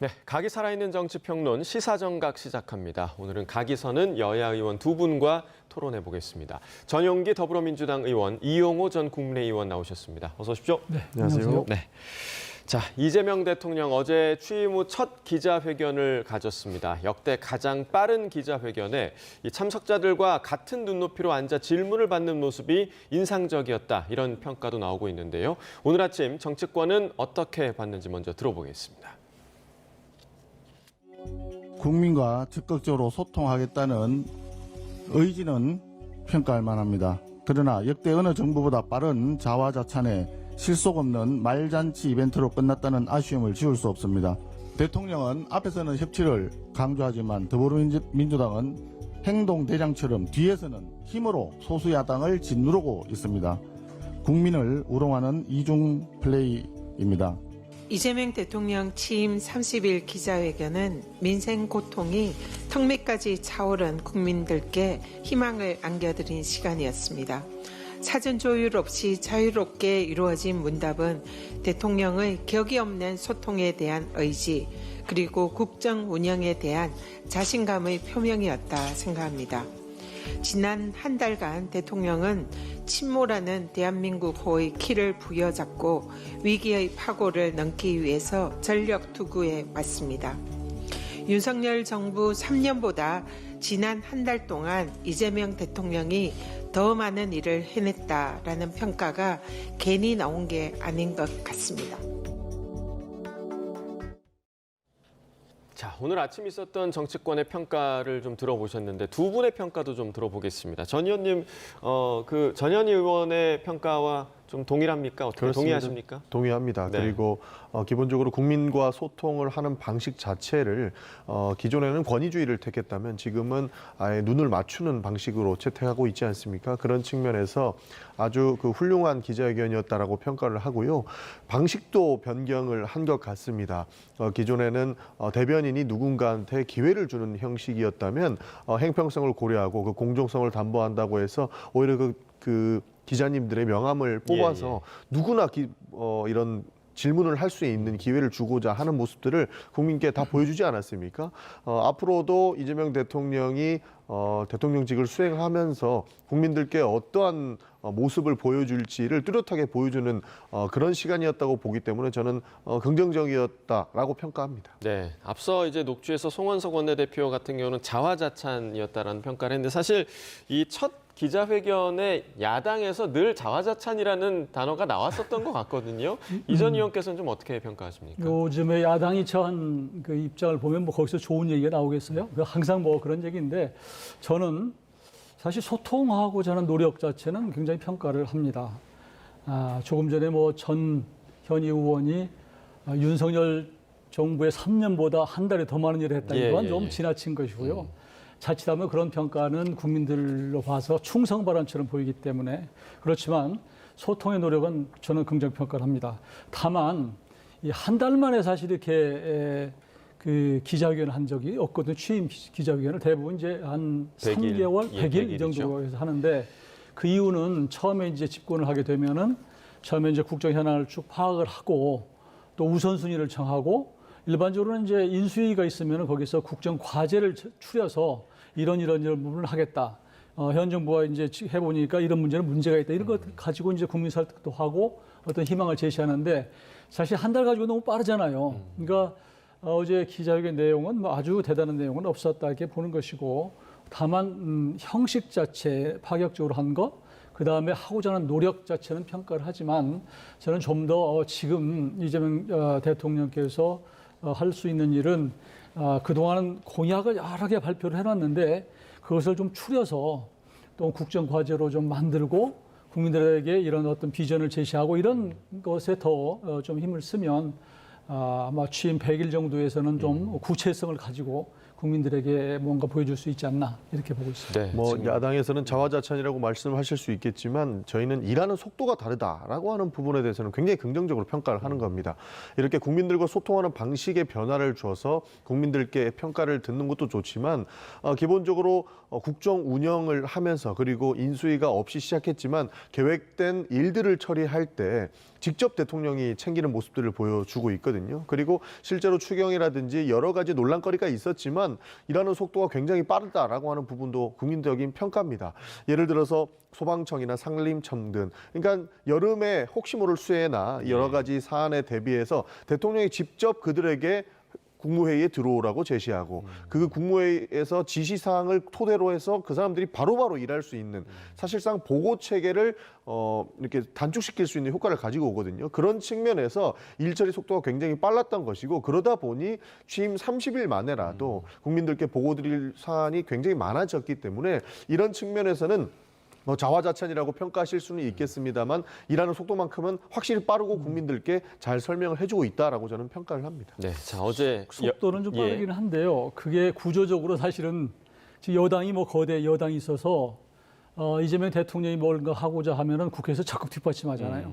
네, 각이 살아있는 정치평론 시사정각 시작합니다. 오늘은 각이서는 여야 의원 두 분과 토론해 보겠습니다. 전용기 더불어민주당 의원, 이용호 전 국민의의원 나오셨습니다. 어서 오십시오. 네, 안녕하세요. 네. 자, 이재명 대통령 어제 취임 후 첫 기자회견을 가졌습니다. 역대 가장 빠른 기자회견에 이 참석자들과 같은 눈높이로 앉아 질문을 받는 모습이 인상적이었다. 이런 평가도 나오고 있는데요. 오늘 아침 정치권은 어떻게 봤는지 먼저 들어보겠습니다. 국민과 적극적으로 소통하겠다는 의지는 평가할 만합니다. 그러나 역대 어느 정부보다 빠른 자화자찬에 실속 없는 말잔치 이벤트로 끝났다는 아쉬움을 지울 수 없습니다. 대통령은 앞에서는 협치를 강조하지만 더불어민주당은 행동대장처럼 뒤에서는 힘으로 소수야당을 짓누르고 있습니다. 국민을 우롱하는 이중 플레이입니다. 이재명 대통령 취임 30일 기자회견은 민생 고통이 턱밑까지 차오른 국민들께 희망을 안겨드린 시간이었습니다. 사전 조율 없이 자유롭게 이루어진 문답은 대통령의 격이 없는 소통에 대한 의지, 그리고 국정 운영에 대한 자신감의 표명이었다 생각합니다. 지난 한 달간 대통령은 침몰하는 대한민국호의 키를 부여잡고 위기의 파고를 넘기 위해서 전력 투구해 왔습니다. 윤석열 정부 3년보다 지난 한 달 동안 이재명 대통령이 더 많은 일을 해냈다라는 평가가 괜히 나온 게 아닌 것 같습니다. 자, 오늘 아침 있었던 정치권의 평가를 좀 들어보셨는데 두 분의 평가도 좀 들어보겠습니다. 전 의원님, 전현희 의원의 평가와 좀 동일합니까? 어떻게 그렇습니다. 동의하십니까? 동의합니다. 네. 그리고 기본적으로 국민과 소통을 하는 방식 자체를 기존에는 권위주의를 택했다면 지금은 아예 눈을 맞추는 방식으로 채택하고 있지 않습니까? 그런 측면에서 아주 훌륭한 기자회견이었다라고 평가를 하고요. 방식도 변경을 한 것 같습니다. 기존에는 대변인이 누군가한테 기회를 주는 형식이었다면 행평성을 고려하고 그 공정성을 담보한다고 해서 오히려 그 기자님들의 명함을 뽑아서 누구나 이런 질문을 할 수 있는 기회를 주고자 하는 모습들을 국민께 다 보여주지 않았습니까? 앞으로도 이재명 대통령이 대통령직을 수행하면서 국민들께 어떠한 모습을 보여줄지를 뚜렷하게 보여주는 그런 시간이었다고 보기 때문에 저는 긍정적이었다라고 평가합니다. 네, 앞서 이제 녹취에서 송원석 원내대표 같은 경우는 자화자찬이었다라는 평가를 했는데 사실 이 첫 기자회견에 야당에서 늘 자화자찬이라는 단어가 나왔었던 것 같거든요. 이 전 의원께서는 좀 어떻게 평가하십니까? 요즘에 야당이 처한 그 입장을 보면 뭐 거기서 좋은 얘기가 나오겠어요? 항상 뭐 그런 얘기인데 저는 사실 소통하고자 하는 노력 자체는 굉장히 평가를 합니다. 조금 전에 뭐 전현희 의원이 윤석열 정부의 3년보다 한 달에 더 많은 일을 했다. 이건 좀 지나친 것이고요. 자칫하면 그런 평가는 국민들로 봐서 충성 발언처럼 보이기 때문에 그렇지만 소통의 노력은 저는 긍정 평가를 합니다. 다만 이 한 달 만에 사실 이렇게 그 기자회견을 한 적이 없거든요. 취임 기자회견을 대부분 이제 한 3개월, 100일 이 정도 해서 하는데 그 이유는 처음에 이제 집권을 하게 되면은 처음에 이제 국정 현안을 쭉 파악을 하고 또 우선순위를 정하고 일반적으로는 이제 인수위가 있으면 거기서 국정 과제를 추려서 이런 부분을 하겠다. 현 정부가 이제 해보니까 이런 문제는 문제가 있다. 이런 것 가지고 이제 국민 설득도 하고 어떤 희망을 제시하는데 사실 한 달 가지고 너무 빠르잖아요. 그러니까 어제 기자회견 내용은 뭐 아주 대단한 내용은 없었다 이렇게 보는 것이고 다만 형식 자체 파격적으로 한 것, 그 다음에 하고자 하는 노력 자체는 평가를 하지만 저는 좀 더 지금 이재명 대통령께서 할 수 있는 일은 그동안은 공약을 여러 개 발표를 해놨는데 그것을 좀 추려서 또 국정과제로 좀 만들고 국민들에게 이런 어떤 비전을 제시하고 이런 것에 더 좀 힘을 쓰면 아마 취임 100일 정도에서는 좀 구체성을 가지고 국민들에게 뭔가 보여줄 수 있지 않나 이렇게 보고 있습니다. 네, 뭐 지금 야당에서는 자화자찬이라고 말씀하실 수 있겠지만 저희는 일하는 속도가 다르다라고 하는 부분에 대해서는 굉장히 긍정적으로 평가를 하는 겁니다. 이렇게 국민들과 소통하는 방식의 변화를 줘서 국민들께 평가를 듣는 것도 좋지만 기본적으로 국정 운영을 하면서 그리고 인수위가 없이 시작했지만 계획된 일들을 처리할 때 직접 대통령이 챙기는 모습들을 보여주고 있거든요. 그리고 실제로 추경이라든지 여러 가지 논란거리가 있었지만 일하는 속도가 굉장히 빠르다라고 하는 부분도 국민적인 평가입니다. 예를 들어서 소방청이나 산림청 등 그러니까 여름에 혹시 모를 수해나 여러 가지 사안에 대비해서 대통령이 직접 그들에게 국무회의에 들어오라고 제시하고 그 국무회의에서 지시사항을 토대로 해서 그 사람들이 바로바로 일할 수 있는 사실상 보고 체계를 이렇게 단축시킬 수 있는 효과를 가지고 오거든요. 그런 측면에서 일처리 속도가 굉장히 빨랐던 것이고 그러다 보니 취임 30일 만에라도 국민들께 보고드릴 사안이 굉장히 많아졌기 때문에 이런 측면에서는 자화자찬이라고 평가하실 수는 있겠습니다만 일하는 속도만큼은 확실히 빠르고 국민들께 잘 설명을 해주고 있다라고 저는 평가를 합니다. 네, 자 어제 속도는 좀 빠르기는 한데요. 그게 구조적으로 사실은 지금 여당이 뭐 거대 여당이 있어서 이재명 대통령이 뭔가 하고자 하면은 국회에서 적극 뒷받침하잖아요.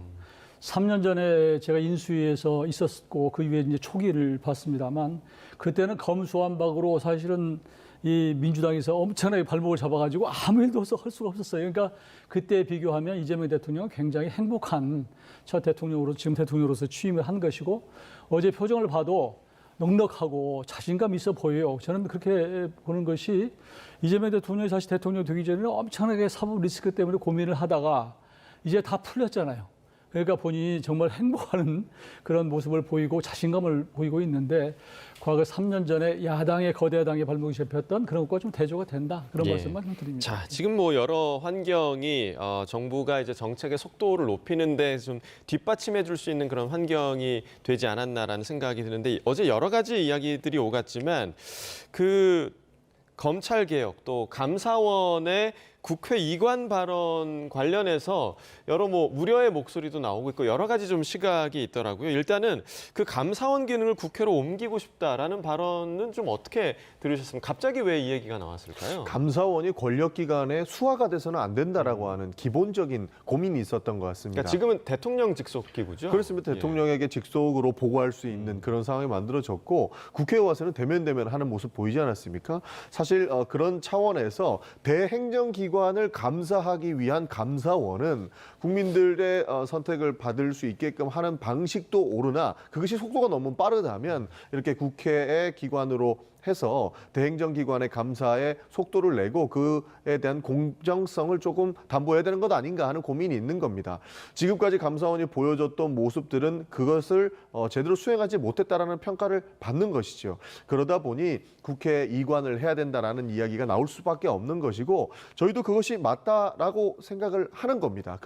3년 전에 제가 인수위에서 있었고 그 이후에 이제 초기를 봤습니다만 그때는 검수완박으로 사실은 이 민주당에서 엄청나게 발목을 잡아가지고 아무 일도 할 수가 없었어요. 그러니까 그때 비교하면 이재명 대통령은 굉장히 행복한 첫 대통령으로 지금 대통령으로서 취임을 한 것이고 어제 표정을 봐도 넉넉하고 자신감 있어 보여요. 저는 그렇게 보는 것이 이재명 대통령이 사실 대통령 되기 전에는 엄청나게 사법 리스크 때문에 고민을 하다가 이제 다 풀렸잖아요. 그러니까 본인이 정말 행복하는 그런 모습을 보이고 자신감을 보이고 있는데 과거 3년 전에 야당의 거대 야당의 발목이 잡혔던 그런 것과 좀 대조가 된다. 그런 말씀만 좀 드립니다. 자, 지금 뭐 여러 환경이 정부가 이제 정책의 속도를 높이는데 좀 뒷받침해 줄 수 있는 그런 환경이 되지 않았나라는 생각이 드는데 어제 여러 가지 이야기들이 오갔지만 그 검찰 개혁 또 감사원의 국회 이관 발언 관련해서 여러 뭐 우려의 목소리도 나오고 있고 여러 가지 좀 시각이 있더라고요. 일단은 그 감사원 기능을 국회로 옮기고 싶다라는 발언은 좀 어떻게 들으셨습니까? 갑자기 왜 이 얘기가 나왔을까요? 감사원이 권력기관의 수하가 돼서는 안 된다라고 하는 기본적인 고민이 있었던 것 같습니다. 그러니까 지금은 대통령 직속 기구죠? 그렇습니다. 대통령에게 직속으로 보고할 수 있는 그런 상황이 만들어졌고 국회에 와서는 대면 하는 모습 보이지 않았습니까? 사실 그런 차원에서 대행정기관을 감사하기 위한 감사원은 국민들의 선택을 받을 수 있게끔 하는 방식도 옳으나 그것이 속도가 너무 빠르다면 이렇게 국회의 기관으로 해서 대행정기관의 감사에 속도를 내고 그에 대한 공정성을 조금 담보해야 되는 것 아닌가 하는 고민이 있는 겁니다. 지금까지 감사원이 보여줬던 모습들은 그것을 제대로 수행하지 못했다라는 평가를 받는 것이죠. 그러다 보니 국회 이관을 해야 된다라는 이야기가 나올 수밖에 없는 것이고 저희도 그것이 맞다라고 생각을 하는 겁니다.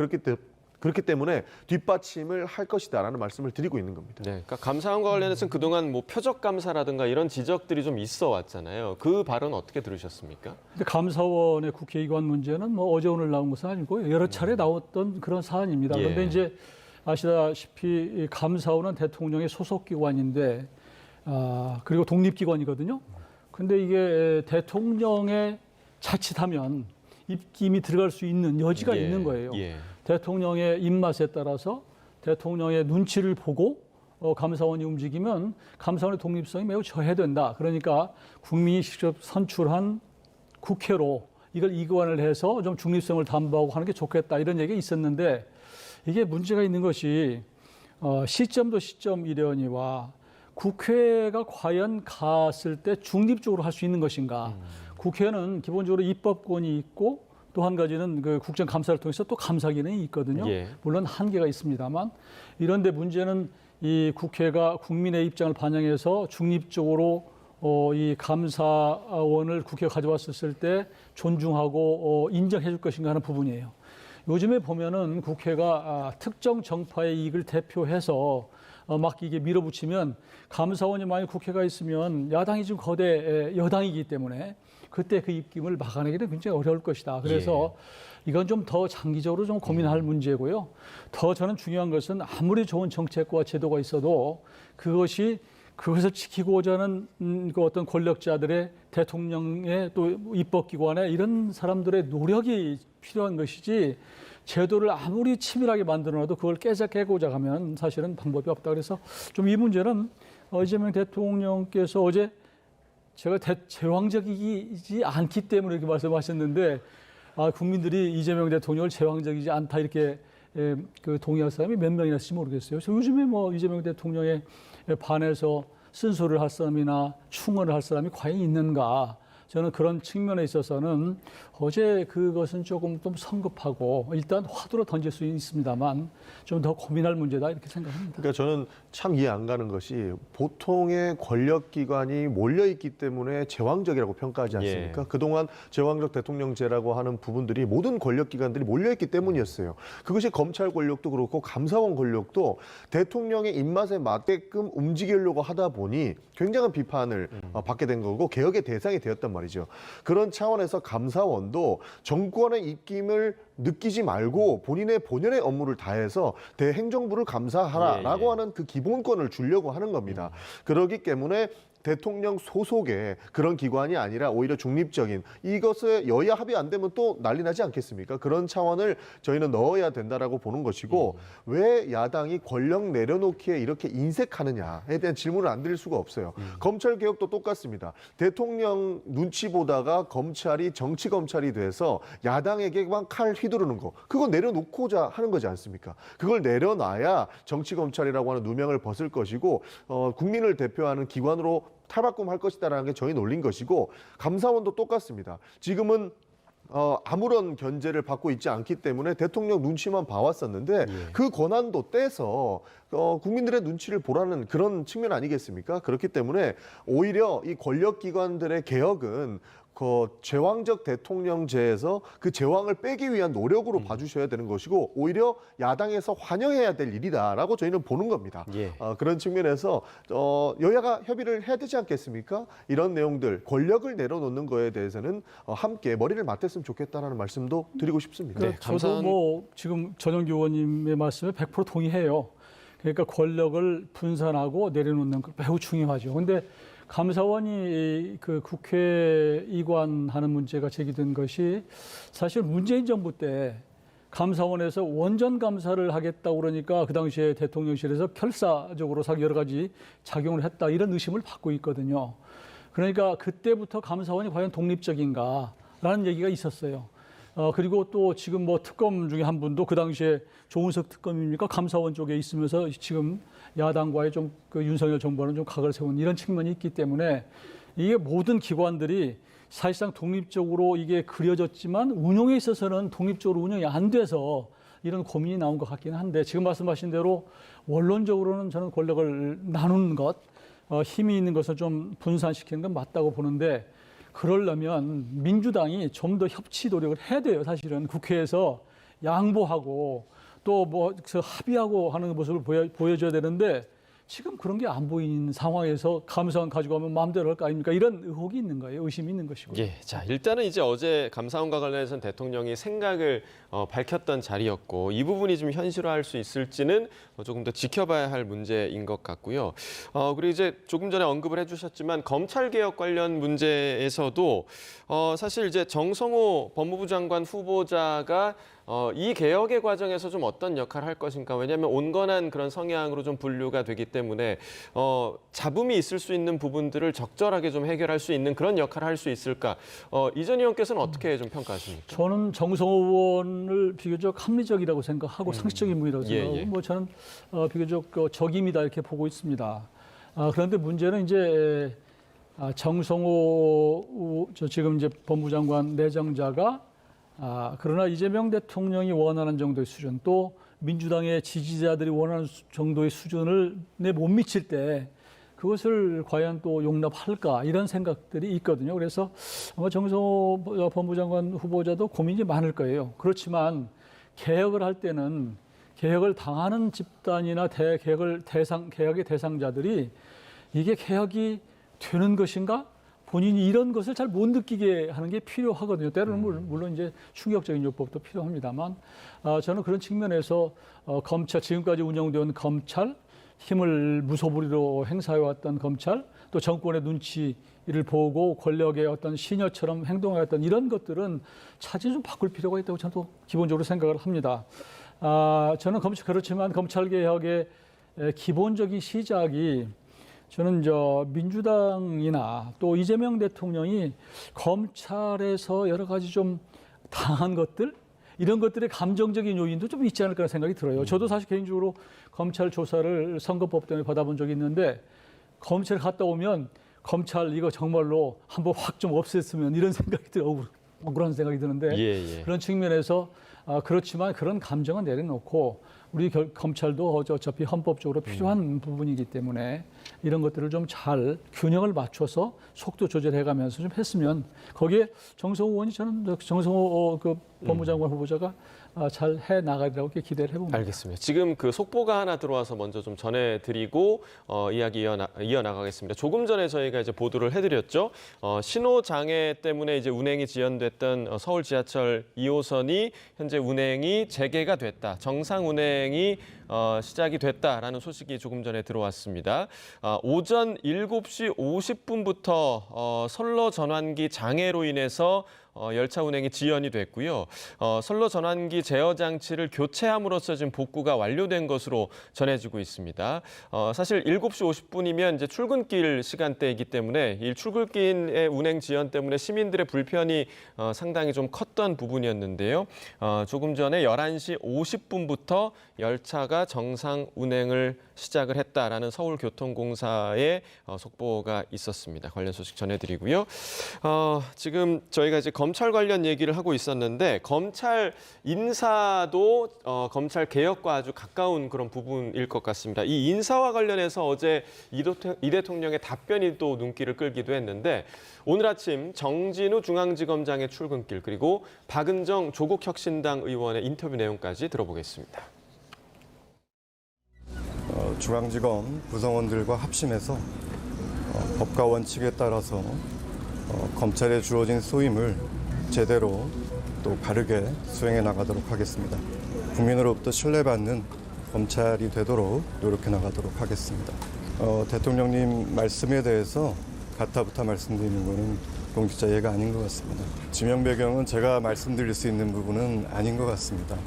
그렇기 때문에 뒷받침을 할 것이다라는 말씀을 드리고 있는 겁니다. 네, 그러니까 감사원과 관련해서는 그동안 뭐 표적 감사라든가 이런 지적들이 좀 있어 왔잖아요. 그 발언 어떻게 들으셨습니까? 근데 감사원의 국회 이관 문제는 뭐 어제 오늘 나온 것은 아니고 여러 차례 나왔던 그런 사안입니다. 그런데 이제 아시다시피 이 감사원은 대통령의 소속 기관인데 그리고 독립기관이거든요. 근데 이게 대통령의 자칫하면 입김이 들어갈 수 있는 여지가 있는 거예요. 대통령의 입맛에 따라서 대통령의 눈치를 보고 감사원이 움직이면 감사원의 독립성이 매우 저해된다. 그러니까 국민이 직접 선출한 국회로 이걸 이관을 해서 좀 중립성을 담보하고 하는 게 좋겠다. 이런 얘기가 있었는데 이게 문제가 있는 것이 시점도 시점이려니와 국회가 과연 갔을 때 중립적으로 할 수 있는 것인가. 국회는 기본적으로 입법권이 있고 또 한 가지는 그 국정감사를 통해서 또 감사 기능이 있거든요. 물론 한계가 있습니다만 이런데 문제는 이 국회가 국민의 입장을 반영해서 중립적으로 이 감사원을 국회에 가져왔을 때 존중하고 인정해 줄 것인가 하는 부분이에요. 요즘에 보면은 국회가 특정 정파의 이익을 대표해서 막 이게 밀어붙이면 감사원이 만약 국회가 있으면 야당이 지금 거대 여당이기 때문에 그때 그 입김을 막아내기는 굉장히 어려울 것이다. 그래서 이건 좀 더 장기적으로 좀 고민할 문제고요. 더 저는 중요한 것은 아무리 좋은 정책과 제도가 있어도 그것이 그것을 지키고자 하는 그 어떤 권력자들의 대통령의 또 입법기관의 이런 사람들의 노력이 필요한 것이지 제도를 아무리 치밀하게 만들어놔도 그걸 깨고자 하면 사실은 방법이 없다. 그래서 좀 이 문제는 이재명 대통령께서 어제 제가 제왕적이지 않기 때문에 이렇게 말씀하셨는데 국민들이 이재명 대통령을 제왕적이지 않다 이렇게 동의할 사람이 몇 명이나 있을지 모르겠어요. 그래서 요즘에 뭐 이재명 대통령에 반해서 쓴소리를 할 사람이나 충언을 할 사람이 과연 있는가? 저는 그런 측면에 있어서는 어제 그것은 조금 좀 성급하고 일단 화두로 던질 수 있습니다만 좀 더 고민할 문제다 이렇게 생각합니다. 그러니까 저는 참 이해 안 가는 것이 보통의 권력기관이 몰려있기 때문에 제왕적이라고 평가하지 않습니까? 예. 그동안 제왕적 대통령제라고 하는 부분들이 모든 권력기관들이 몰려있기 때문이었어요. 그것이 검찰 권력도 그렇고 감사원 권력도 대통령의 입맛에 맞게끔 움직이려고 하다 보니 굉장한 비판을 받게 된 거고 개혁의 대상이 되었단 말이죠. 그런 차원에서 감사원도 정권의 입김을 느끼지 말고 본인의 본연의 업무를 다해서 대행정부를 감사하라라고 예, 예. 하는 그 기본권을 주려고 하는 겁니다. 그렇기 때문에 대통령 소속의 그런 기관이 아니라 오히려 중립적인 이것에 여야 합의 안 되면 또 난리 나지 않겠습니까? 그런 차원을 저희는 넣어야 된다라고 보는 것이고 왜 야당이 권력 내려놓기에 이렇게 인색하느냐에 대한 질문을 안 드릴 수가 없어요. 검찰 개혁도 똑같습니다. 대통령 눈치 보다가 검찰이 정치 검찰이 돼서 야당에게만 칼 휘두르는 거 그거 내려놓고자 하는 거지 않습니까? 그걸 내려놔야 정치 검찰이라고 하는 누명을 벗을 것이고 국민을 대표하는 기관으로 탈바꿈할 것이다라는 게 저희 논리인 것이고 감사원도 똑같습니다. 지금은 아무런 견제를 받고 있지 않기 때문에 대통령 눈치만 봐왔었는데 그 권한도 떼서 국민들의 눈치를 보라는 그런 측면 아니겠습니까? 그렇기 때문에 오히려 이 권력기관들의 개혁은 제왕적 대통령제에서 그 제왕을 빼기 위한 노력으로 봐주셔야 되는 것이고 오히려 야당에서 환영해야 될 일이다라고 저희는 보는 겁니다. 예. 그런 측면에서 여야가 협의를 해야 되지 않겠습니까? 이런 내용들 권력을 내려놓는 거에 대해서는 함께 머리를 맞댔으면 좋겠다라는 말씀도 드리고 싶습니다. 네, 저도 뭐 지금 전영기 의원님의 말씀에 100% 동의해요. 그러니까 권력을 분산하고 내려놓는 거 매우 중요하죠. 근데 감사원이 그 국회 이관하는 문제가 제기된 것이 사실 문재인 정부 때 감사원에서 원전 감사를 하겠다고 그러니까 그 당시에 대통령실에서 결사적으로 여러 가지 작용을 했다 이런 의심을 받고 있거든요. 그러니까 그때부터 감사원이 과연 독립적인가라는 얘기가 있었어요. 그리고 또 지금 뭐 특검 중에 한 분도 그 당시에 조은석 특검입니까? 감사원 쪽에 있으면서 지금 야당과의 좀 그 윤석열 정부와는 좀 각을 세운 이런 측면이 있기 때문에 이게 모든 기관들이 사실상 독립적으로 이게 그려졌지만 운용에 있어서는 독립적으로 운영이 안 돼서 이런 고민이 나온 것 같긴 한데 지금 말씀하신 대로 원론적으로는 저는 권력을 나누는 것, 힘이 있는 것을 좀 분산시키는 건 맞다고 보는데 그러려면 민주당이 좀 더 협치 노력을 해야 돼요. 사실은 국회에서 양보하고 또 뭐 합의하고 하는 모습을 보여줘야 되는데 지금 그런 게 안 보이는 상황에서 감사원 가지고 가면 마음대로 할 거 아닙니까? 이런 의혹이 있는 거예요. 의심이 있는 것이고요. 예, 자 일단은 이제 어제 감사원과 관련해서는 대통령이 생각을 밝혔던 자리였고 이 부분이 좀 현실화할 수 있을지는 조금 더 지켜봐야 할 문제인 것 같고요. 그리고 이제 조금 전에 언급을 해주셨지만 검찰 개혁 관련 문제에서도 사실 이제 정성호 법무부 장관 후보자가 이 개혁의 과정에서 좀 어떤 역할을 할 것인가. 왜냐하면 온건한 그런 성향으로 좀 분류가 되기 때문에 잡음이 있을 수 있는 부분들을 적절하게 좀 해결할 수 있는 그런 역할을 할 수 있을까. 이 전 의원께서는 어떻게 좀 평가하십니까? 저는 정성호 의원을 비교적 합리적이라고 생각하고 상식적인 분이라고 생각하고 예. 뭐 저는 비교적 적임이다 이렇게 보고 있습니다. 그런데 문제는 이제 정성호 지금 이제 법무부 장관 내정자가 그러나 이재명 대통령이 원하는 정도의 수준 또 민주당의 지지자들이 원하는 정도의 수준을 못 미칠 때 그것을 과연 또 용납할까 이런 생각들이 있거든요. 그래서 아마 정성호 법무부 장관 후보자도 고민이 많을 거예요. 그렇지만 개혁을 할 때는 개혁을 당하는 집단이나 개혁의 대상자들이 이게 개혁이 되는 것인가? 본인이 이런 것을 잘 못 느끼게 하는 게 필요하거든요. 때로는 물론 이제 충격적인 요법도 필요합니다만 저는 그런 측면에서 검찰 지금까지 운영되어 온 검찰 힘을 무소불위로 행사해왔던 검찰, 또 정권의 눈치를 보고 권력의 어떤 시녀처럼 행동해왔던 이런 것들은 차질 좀 바꿀 필요가 있다고 저는 또 기본적으로 생각을 합니다. 저는 그렇지만 검찰 개혁의 기본적인 시작이 저는 민주당이나 또 이재명 대통령이 검찰에서 여러 가지 좀 당한 것들, 이런 것들의 감정적인 요인도 좀 있지 않을까 생각이 들어요. 저도 사실 개인적으로 검찰 조사를 선거법 때문에 받아본 적이 있는데 검찰 갔다 오면 검찰 이거 정말로 한번 확 좀 없앴으면 이런 생각이 들어요. 억울한 생각이 드는데 예. 그런 측면에서 그렇지만 그런 감정은 내려놓고 우리 검찰도 어차피 헌법적으로 필요한 부분이기 때문에 이런 것들을 좀 잘 균형을 맞춰서 속도 조절해가면서 좀 했으면 거기에 정성호 의원이 저는 정성호 그 법무장관 후보자가 잘 해 나가리라고 이렇게 기대를 해봅니다. 알겠습니다. 지금 그 속보가 하나 들어와서 먼저 좀 전해드리고 이야기 이어나가겠습니다. 조금 전에 저희가 이제 보도를 해드렸죠. 신호 장애 때문에 이제 운행이 지연됐던 서울 지하철 2호선이 현재 운행이 재개가 됐다. 정상 운행이 시작이 됐다라는 소식이 조금 전에 들어왔습니다. 오전 7시 50분부터 선로 전환기 장애로 인해서 열차 운행이 지연이 됐고요. 선로 전환기 제어 장치를 교체함으로써 지금 복구가 완료된 것으로 전해지고 있습니다. 사실 7시 50분이면 이제 출근길 시간대이기 때문에 이 출근길의 운행 지연 때문에 시민들의 불편이 상당히 좀 컸던 부분이었는데요. 조금 전에 11시 50분부터 열차가 정상 운행을 시작을 했다라는 서울교통공사의 속보가 있었습니다. 관련 소식 전해드리고요. 지금 저희가 이제 검찰 관련 얘기를 하고 있었는데 검찰 인사도 검찰 개혁과 아주 가까운 그런 부분일 것 같습니다. 이 인사와 관련해서 어제 이 대통령의 답변이 또 눈길을 끌기도 했는데 오늘 아침 정진우 중앙지검장의 출근길 그리고 박은정 조국혁신당 의원의 인터뷰 내용까지 들어보겠습니다. 중앙지검 구성원들과 합심해서 법과 원칙에 따라서 검찰에 주어진 소임을 제대로 또 바르게 수행해 나가도록 하겠습니다. 국민으로부터 신뢰받는 검찰이 되도록 노력해 나가도록 하겠습니다. 대통령님 말씀에 대해서 가타부타 말씀드리는 것은 공직자 예가 아닌 것 같습니다. 지명 배경은 제가 말씀드릴 수 있는 부분은 아닌 것 같습니다.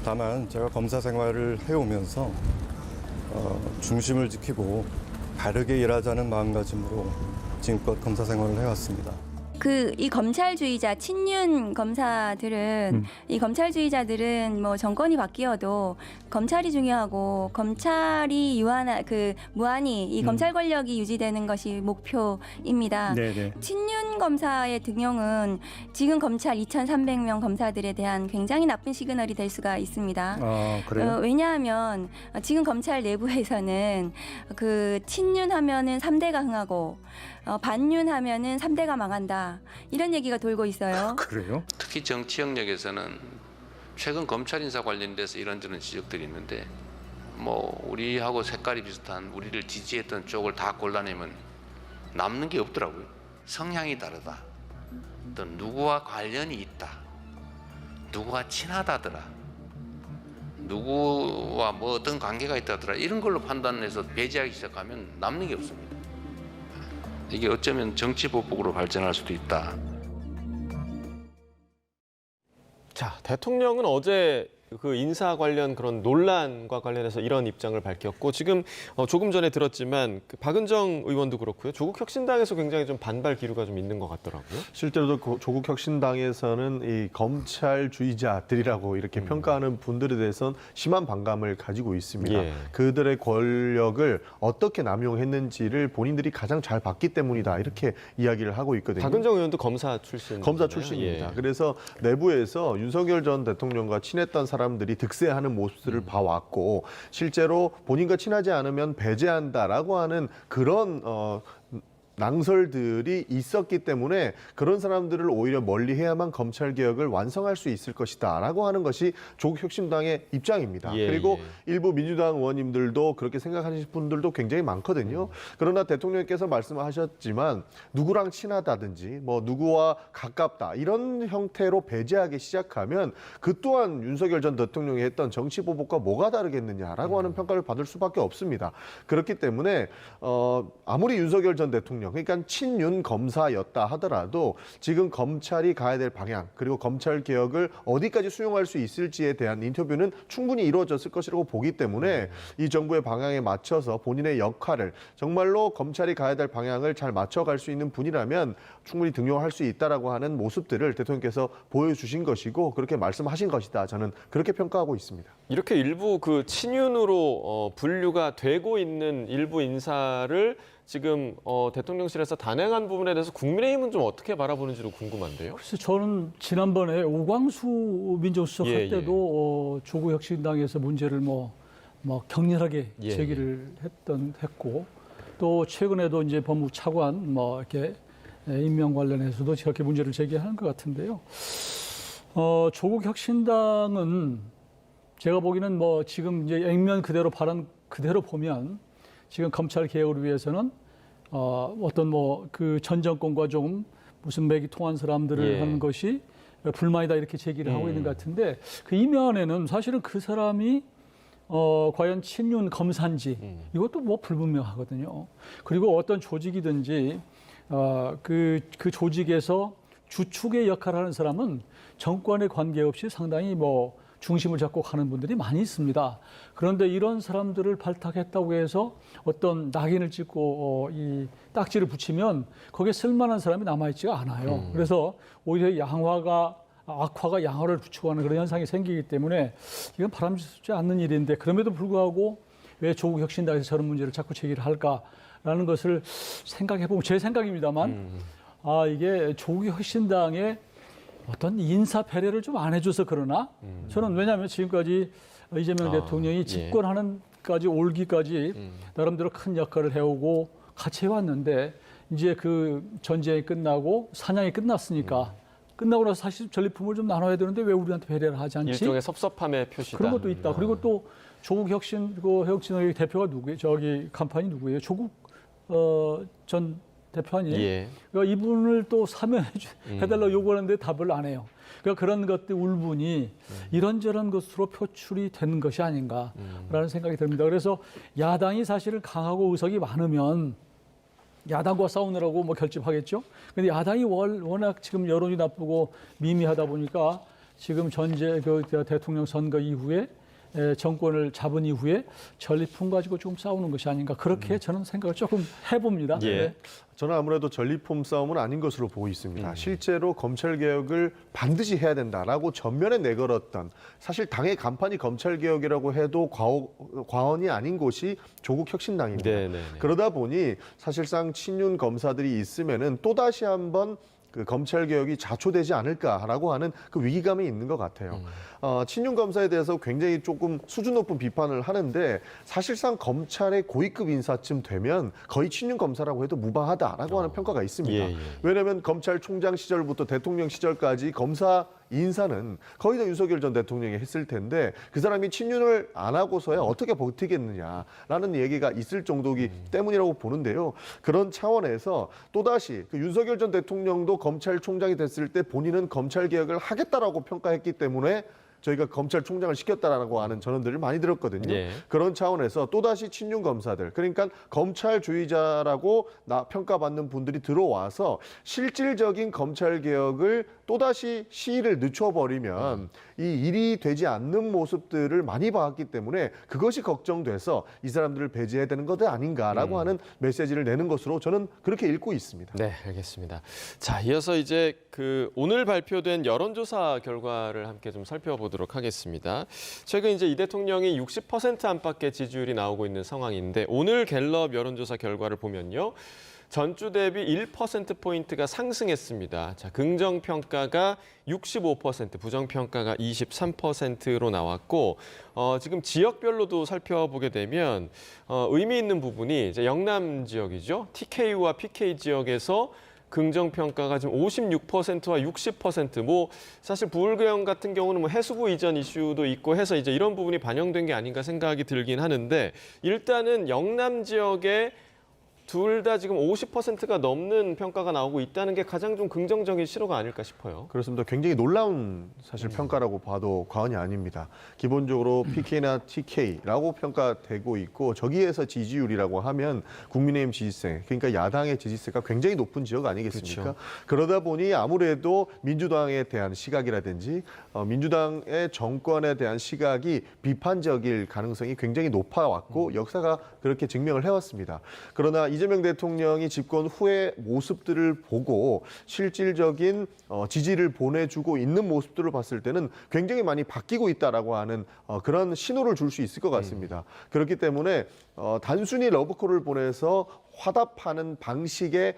다만 제가 검사 생활을 해오면서 중심을 지키고 바르게 일하자는 마음가짐으로 지금껏 검사 생활을 해왔습니다. 이 검찰주의자 친윤 검사들은 이 검찰주의자들은 뭐 정권이 바뀌어도 검찰이 중요하고 검찰이 무한히 이 검찰 권력이 유지되는 것이 목표입니다. 네네. 친윤 검사의 등용은 지금 검찰 2,300명 검사들에 대한 굉장히 나쁜 시그널이 될 수가 있습니다. 그래요? 왜냐하면 지금 검찰 내부에서는 친윤하면은 3대가 흥하고 반윤하면은 3대가 망한다. 이런 얘기가 돌고 있어요. 그래요? 특히 정치 영역에서는 최근 검찰 인사 관련돼서 이런저런 지적들이 있는데 우리하고 색깔이 비슷한 우리를 지지했던 쪽을 다 골라내면 남는 게 없더라고요. 성향이 다르다. 또 누구와 관련이 있다. 누구와 친하다더라. 누구와 어떤 관계가 있다더라. 이런 걸로 판단해서 배제하기 시작하면 남는 게 없습니다. 이게 어쩌면 정치 보복으로 발전할 수도 있다. 자, 대통령은 어제 그 인사 관련 그런 논란과 관련해서 이런 입장을 밝혔고 지금 조금 전에 들었지만 그 박은정 의원도 그렇고요. 조국혁신당에서 굉장히 좀 반발 기류가 좀 있는 것 같더라고요. 실제로도 조국혁신당에서는 이 검찰주의자들이라고 이렇게 평가하는 분들에 대해서는 심한 반감을 가지고 있습니다. 예. 그들의 권력을 어떻게 남용했는지를 본인들이 가장 잘 봤기 때문이다 이렇게 이야기를 하고 있거든요. 박은정 의원도 검사 출신. 검사 출신입니다. 예. 그래서 내부에서 윤석열 전 대통령과 친했던 사람들이 득세하는 모습들을 봐왔고 실제로 본인과 친하지 않으면 배제한다라고 하는 그런 낭설들이 있었기 때문에 그런 사람들을 오히려 멀리해야만 검찰 개혁을 완성할 수 있을 것이다라고 하는 것이 조국 혁신당의 입장입니다. 예, 그리고 예. 일부 민주당 의원님들도 그렇게 생각하시는 분들도 굉장히 많거든요. 그러나 대통령께서 말씀하셨지만 누구랑 친하다든지 뭐 누구와 가깝다 이런 형태로 배제하기 시작하면 그 또한 윤석열 전 대통령이 했던 정치 보복과 뭐가 다르겠느냐라고 하는 평가를 받을 수밖에 없습니다. 그렇기 때문에 아무리 윤석열 전 대통령 그러니까 친윤 검사였다 하더라도 지금 검찰이 가야 될 방향 그리고 검찰 개혁을 어디까지 수용할 수 있을지에 대한 인터뷰는 충분히 이루어졌을 것이라고 보기 때문에 이 정부의 방향에 맞춰서 본인의 역할을 정말로 검찰이 가야 될 방향을 잘 맞춰갈 수 있는 분이라면 충분히 등용할 수 있다라고 하는 모습들을 대통령께서 보여주신 것이고 그렇게 말씀하신 것이다. 저는 그렇게 평가하고 있습니다. 이렇게 일부 그 친윤으로 분류가 되고 있는 일부 인사를 지금 대통령실에서 단행한 부분에 대해서 국민의힘은 좀 어떻게 바라보는지도 궁금한데요. 글쎄 저는 지난번에 오광수 민정수석 할 예, 때도 조국 혁신당에서 문제를 뭐 격렬하게 예, 제기를 했고 또 최근에도 이제 법무부 차관 뭐 이렇게 임명 관련해서도 저렇게 문제를 제기하는 것 같은데요. 조국 혁신당은 제가 보기에는 뭐 지금 이제 액면 그대로 발언 그대로 보면 지금 검찰 개혁을 위해서는 어떤 뭐 그 전 정권과 좀 무슨 맥이 통한 사람들을 예. 하는 것이 불만이다 이렇게 제기를 하고 있는 것 같은데 그 이면에는 사실은 그 사람이 과연 친윤 검사인지 이것도 뭐 불분명하거든요. 그리고 어떤 조직이든지 그 조직에서 주축의 역할을 하는 사람은 정권에 관계없이 상당히 뭐 중심을 잡고 가는 분들이 많이 있습니다. 그런데 이런 사람들을 발탁했다고 해서 어떤 낙인을 찍고 이 딱지를 붙이면 거기에 쓸만한 사람이 남아있지가 않아요. 그래서 오히려 악화가 양화를 구축하는 그런 현상이 생기기 때문에 이건 바람직하지 않는 일인데 그럼에도 불구하고 왜 조국 혁신당에서 저런 문제를 자꾸 제기를 할까라는 것을 생각해보면 제 생각입니다만 이게 조국 혁신당의 어떤 인사 배려를 좀 안 해줘서 그러나 저는 왜냐하면 지금까지 이재명 대통령이 집권하는까지 올기까지 나름대로 큰 역할을 해오고 같이 해왔는데 이제 그 전쟁이 끝나고 사냥이 끝났으니까 끝나고 나서 사실 전리품을 좀 나눠야 되는데 왜 우리한테 배려를 하지 않지? 일종의 섭섭함의 표시다. 그런 것도 있다. 그리고 또 조국 혁신의 대표가 누구예요? 저기 간판이 누구예요? 조국 전 대표 아니에요? 예. 그러니까 이분을 또 사면해달라고 요구하는데 답을 안 해요. 그러니까 그런 것들 울분이 이런저런 것으로 표출이 되는 것이 아닌가라는 생각이 듭니다. 그래서 야당이 사실은 강하고 의석이 많으면 야당과 싸우느라고 뭐 결집하겠죠. 근데 야당이 워낙 지금 여론이 나쁘고 미미하다 보니까 지금 대통령 선거 이후에 정권을 잡은 이후에 전리품 가지고 조금 싸우는 것이 아닌가 그렇게 저는 생각을 조금 해봅니다. 예. 네. 저는 아무래도 전리품 싸움은 아닌 것으로 보고 있습니다. 실제로 검찰 개혁을 반드시 해야 된다라고 전면에 내걸었던 사실 당의 간판이 검찰 개혁이라고 해도 과언이 아닌 곳이 조국 혁신당입니다. 네네네. 그러다 보니 사실상 친윤 검사들이 있으면은 또 다시 한번 그 검찰 개혁이 자초되지 않을까라고 하는 그 위기감이 있는 것 같아요. 친윤 검사에 대해서 굉장히 조금 수준 높은 비판을 하는데 사실상 검찰의 고위급 인사쯤 되면 거의 친윤 검사라고 해도 무방하다라고 하는 평가가 있습니다. 예, 예. 왜냐하면 검찰총장 시절부터 대통령 시절까지 검사 인사는 거의 다 윤석열 전 대통령이 했을 텐데 그 사람이 친윤을 안 하고서야 어떻게 버티겠느냐라는 얘기가 있을 정도이기 때문이라고 보는데요. 그런 차원에서 또다시 그 윤석열 전 대통령도 검찰총장이 됐을 때 본인은 검찰 개혁을 하겠다라고 평가했기 때문에 저희가 검찰총장을 시켰다라고 하는 전언들을 많이 들었거든요. 예. 그런 차원에서 또다시 친윤 검사들, 그러니까 검찰주의자라고 평가받는 분들이 들어와서 실질적인 검찰 개혁을 또다시 시일을 늦춰버리면 이 일이 되지 않는 모습들을 많이 봤기 때문에 그것이 걱정돼서 이 사람들을 배제해야 되는 것 아닌가라고 하는 메시지를 내는 것으로 저는 그렇게 읽고 있습니다. 네, 알겠습니다. 자, 이어서 이제 그 오늘 발표된 여론조사 결과를 함께 좀 살펴보도록 하겠습니다. 최근 이제 이 대통령이 60% 안팎의 지지율이 나오고 있는 상황인데 오늘 갤럽 여론조사 결과를 보면요. 전주 대비 1%포인트가 상승했습니다. 자, 긍정평가가 65%, 부정평가가 23%로 나왔고, 지금 지역별로도 살펴보게 되면 의미 있는 부분이 이제 영남 지역이죠. TKU와 PK 지역에서 긍정평가가 지금 56%와 60%, 뭐 사실 부울경 같은 경우는 뭐 해수부 이전 이슈도 있고 해서 이제 이런 부분이 반영된 게 아닌가 생각이 들긴 하는데, 일단은 영남 지역에 둘 다 지금 50%가 넘는 평가가 나오고 있다는 게 가장 좀 긍정적인 신호가 아닐까 싶어요. 그렇습니다. 굉장히 놀라운 사실 평가라고 봐도 과언이 아닙니다. 기본적으로 PK나 TK라고 평가되고 있고, 저기에서 지지율이라고 하면 국민의힘 지지세, 그러니까 야당의 지지세가 굉장히 높은 지역 아니겠습니까? 그렇죠. 그러다 보니 아무래도 민주당에 대한 시각이라든지 민주당의 정권에 대한 시각이 비판적일 가능성이 굉장히 높아왔고 역사가 그렇게 증명을 해왔습니다. 그러나 이재명 대통령이 집권 후의 모습들을 보고 실질적인 지지를 보내주고 있는 모습들을 봤을 때는 굉장히 많이 바뀌고 있다라고 하는 그런 신호를 줄 수 있을 것 같습니다. 그렇기 때문에 단순히 러브콜을 보내서 화답하는 방식의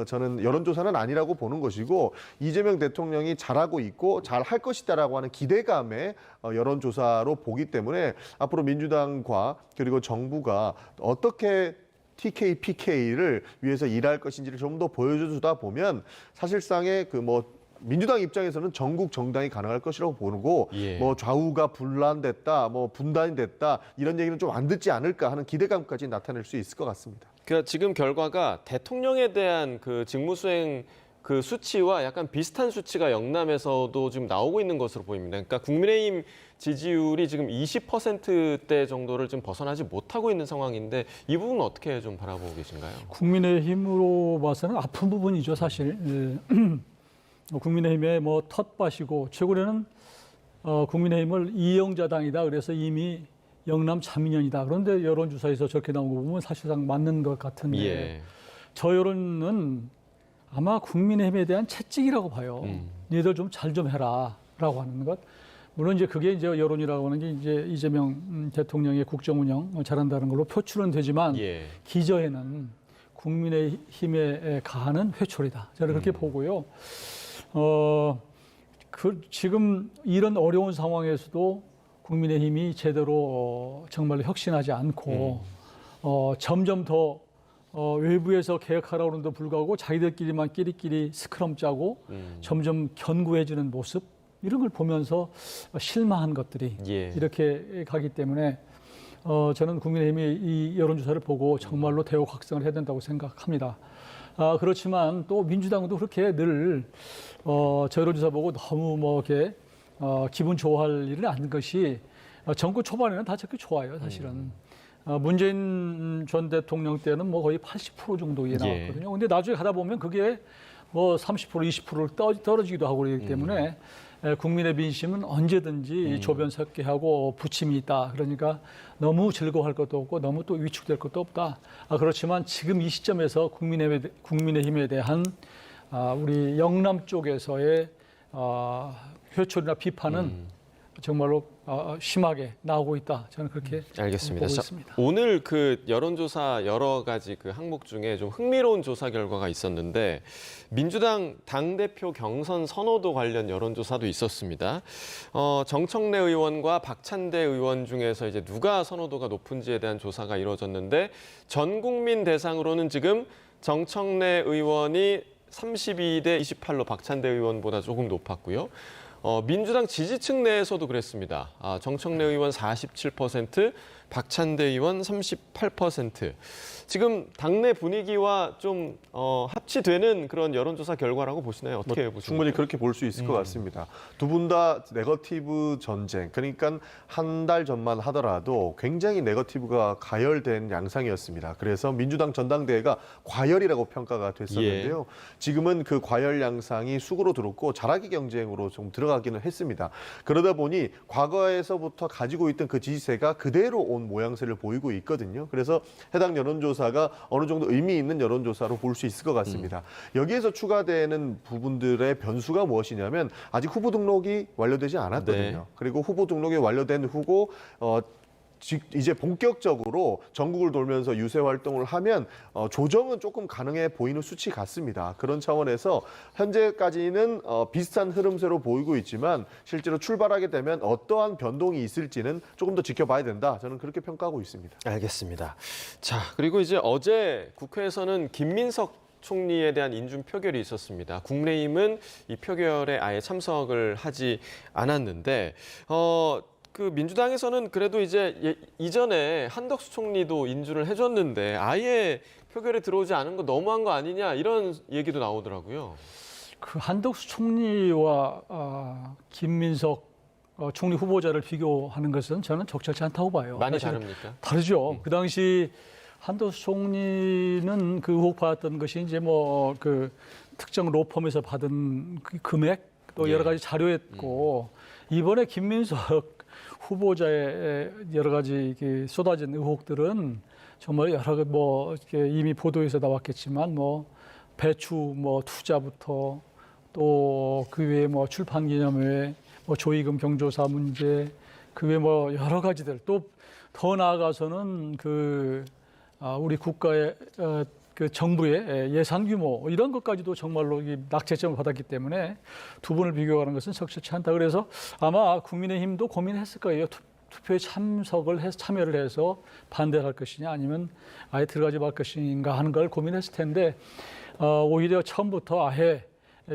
저는 여론조사는 아니라고 보는 것이고, 이재명 대통령이 잘하고 있고 잘할 것이다라고 하는 기대감의 여론조사로 보기 때문에 앞으로 민주당과 그리고 정부가 어떻게 TK, PK를 위해서 일할 것인지를 좀 더 보여주다 보면 사실상의 민주당 입장에서는 전국 정당이 가능할 것이라고 보고, 뭐 좌우가 분란됐다, 뭐 분단이 됐다 이런 얘기는 좀 안 듣지 않을까 하는 기대감까지 나타낼 수 있을 것 같습니다. 그러니까 지금 결과가 대통령에 대한 그 직무수행 그 수치와 약간 비슷한 수치가 영남에서도 지금 나오고 있는 것으로 보입니다. 그러니까 국민의힘 지지율이 지금 20%대 정도를 좀 벗어나지 못하고 있는 상황인데, 이 부분은 어떻게 좀 바라보고 계신가요? 국민의힘으로 봐서는 아픈 부분이죠, 사실. 국민의힘의 뭐 텃밭이고, 최근에는 국민의힘을 이영자당이다, 그래서 이미 영남 자민련이다. 그런데 여론조사에서 저렇게 나온 거 보면 사실상 맞는 것 같은데, 저 여론은 아마 국민의힘에 대한 채찍이라고 봐요. 니들 좀 잘 좀 해라라고 하는 것. 물론 이제 그게 이제 여론이라고 하는 게 이제 이재명 대통령의 국정 운영 잘한다는 걸로 표출은 되지만, 기저에는 국민의힘에 가하는 회초리다. 저는 그렇게 보고요. 지금 이런 어려운 상황에서도 국민의힘이 제대로 정말로 혁신하지 않고 점점 더 외부에서 개혁하라고 하는데도 불구하고 자기들끼리만 끼리끼리 스크럼 짜고 점점 견고해지는 모습, 이런 걸 보면서 실망한 것들이 이렇게 가기 때문에 저는 국민의힘이 이 여론조사를 보고 정말로 대폭 확성을 해야 된다고 생각합니다. 그렇지만 또 민주당도 그렇게 늘 저 여론조사 보고 너무 뭐 이렇게 기분 좋아할 일은 아닌 것이, 정권 초반에는 다 저렇게 좋아요, 사실은. 문재인 전 대통령 때는 뭐 거의 80% 정도 나왔거든요. 근데 나중에 가다 보면 그게 뭐 30%, 20%를 떨어지기도 하고 그러기 때문에 국민의 민심은 언제든지 조변석계하고 부침이 있다. 그러니까 너무 즐거워할 것도 없고 너무 또 위축될 것도 없다. 그렇지만 지금 이 시점에서 국민의힘에 대한 우리 영남 쪽에서의 회초리나 비판은 정말로 심하게 나오고 있다. 저는 그렇게 알겠습니다. 보고 있습니다. 오늘 그 여론조사 여러 가지 그 항목 중에 좀 흥미로운 조사 결과가 있었는데, 민주당 당대표 경선 선호도 관련 여론조사도 있었습니다. 정청래 의원과 박찬대 의원 중에서 이제 누가 선호도가 높은지에 대한 조사가 이루어졌는데, 전 국민 대상으로는 지금 정청래 의원이 32대 28로 박찬대 의원보다 조금 높았고요. 민주당 지지층 내에서도 그랬습니다. 정청래 의원 47%, 박찬대 의원 38%. 지금 당내 분위기와 좀 합치되는 그런 여론조사 결과라고 보시나요? 어떻게 보십니까? 충분히 그렇게 볼 수 있을 것 같습니다. 두 분 다 네거티브 전쟁, 그러니까 한 달 전만 하더라도 굉장히 네거티브가 가열된 양상이었습니다. 그래서 민주당 전당대회가 과열이라고 평가가 됐었는데요. 지금은 그 과열 양상이 수그러 들었고 잘하기 경쟁으로 좀 들어가기는 했습니다. 그러다 보니 과거에서부터 가지고 있던 그 지지세가 그대로 온 모양새를 보이고 있거든요. 그래서 해당 여론조사가 어느 정도 의미 있는 여론조사로 볼 수 있을 것 같습니다. 여기에서 추가되는 부분들의 변수가 무엇이냐면, 아직 후보 등록이 완료되지 않았거든요. 그리고 후보 등록이 완료된 후고 이제 본격적으로 전국을 돌면서 유세 활동을 하면 조정은 조금 가능해 보이는 수치 같습니다. 그런 차원에서 현재까지는 비슷한 흐름세로 보이고 있지만 실제로 출발하게 되면 어떠한 변동이 있을지는 조금 더 지켜봐야 된다. 저는 그렇게 평가하고 있습니다. 알겠습니다. 자, 그리고 이제 어제 국회에서는 김민석 총리에 대한 인준 표결이 있었습니다. 국민의힘은 이 표결에 아예 참석을 하지 않았는데, 그 민주당에서는 그래도 이제 이전에 한덕수 총리도 인준을 해줬는데 아예 표결에 들어오지 않은 거 너무한 거 아니냐 이런 얘기도 나오더라고요. 그 한덕수 총리와 김민석 총리 후보자를 비교하는 것은 저는 적절치 않다고 봐요. 많이 사실 다릅니까? 다르죠. 그 당시 한덕수 총리는 그 의혹받았던 것이 이제 뭐 그 특정 로펌에서 받은 그 금액 또 여러 가지 자료였고 이번에 김민석 후보자의 여러 가지 쏟아진 의혹들은 정말 여러 뭐 이미 보도에서 나왔겠지만 뭐 배추 뭐 투자부터 또 그 외에 뭐 출판 기념회 뭐 조의금 경조사 문제 그 외에 뭐 여러 가지들 또 더 나아가서는 우리 국가의 그 정부의 예산 규모 이런 것까지도 정말로 낙제점을 받았기 때문에 두 분을 비교하는 것은 적절치 않다. 그래서 아마 국민의힘도 고민했을 거예요. 투표에 참여를 해서 반대를 할 것이냐 아니면 아예 들어가지 말 것인가 하는 걸 고민했을 텐데 오히려 처음부터 아예